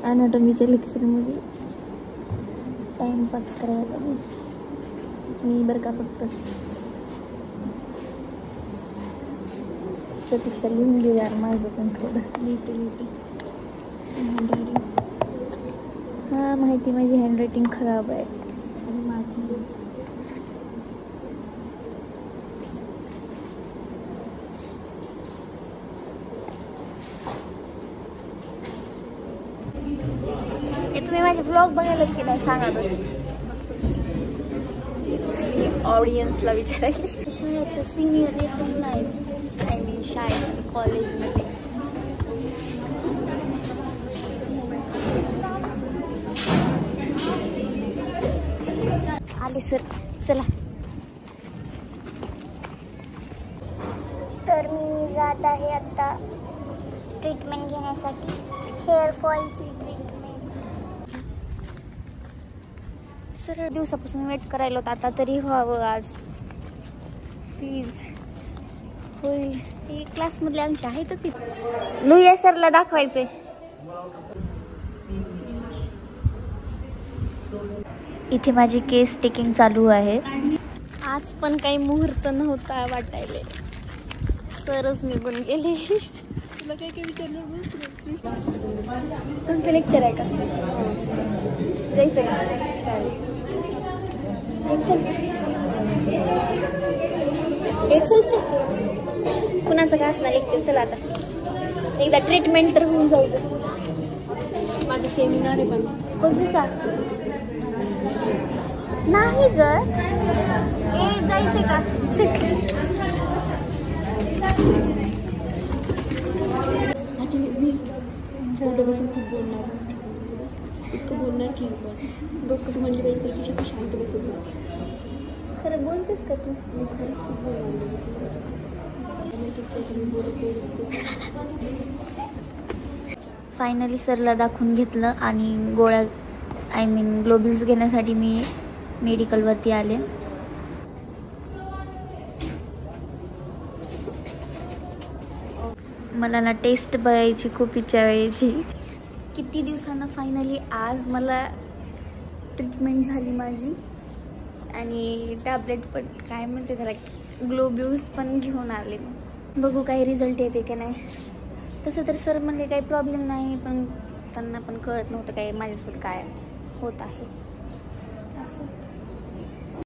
अनाटॉमीच्या लेक्चरमध्ये टाइमपास करायला मी बरं का फक्त प्रतीक्षा लिहून घेऊ यार माझं पण थोडं लिहिते हँडरायटिंग. हां माहिती माझी हँडरायटिंग खराब आहे. तुम्ही माझे ब्लॉग बघायला की नाही सांगा बरं. ऑडियन्सला विचारायला शाळेत सिनियर एकच नाही. आय मीन शाळेत कॉलेजमध्ये आले सर. चला तर मी जात आहे आता ट्रीटमेंट घेण्यासाठी. हेअरफॉलची ट्रीटमेंट. सर दिवसापासून वेट करायला होतं, आता तरी व्हावं आज प्लीज. होईल. हे क्लासमधले आमचे आहेतच. लुया सरला दाखवायचे. इथे माझी केस टेकिंग चालू आहे. आज पण काही मुहूर्त नव्हता वाटायले. सरच निघून गेले. तुला काय काय विचारलं? तुमचं लेक्चर आहे का? जायचं कुणाचं का असणार लेक्चर. चला आता एकदा ट्रीटमेंट तर होऊन जाऊ दे. माझं सेमिनार आहे पण कसं नाही ग. जायचंय का? बसून खूप बोलणार. इतकं बोलणार की बस डोकं तू म्हणली पाहिजे प्रतीक्षा तू शांत बसून. खरं बोलतेस का तू? मी खरंच खूप बोलणार. फायनली सरला दाखवून घेतलं आणि गोळ्या आय मीन ग्लोब्युल्स घेण्यासाठी मी मेडिकलवरती आले. मला ना टेस्ट बघायची खूप इच्छा व्हायची. किती दिवसांना फायनली आज मला ट्रीटमेंट झाली माझी. आणि टॅबलेट पण काय म्हणते त्याला ग्लोब्युल्स पण घेऊन आले. बघू काही रिझल्ट येते की नाही. तसं तर सर म्हणले काही प्रॉब्लेम नाही, पण त्यांना पण कळत नव्हतं काय माझ्यासोबत काय होत आहे असं.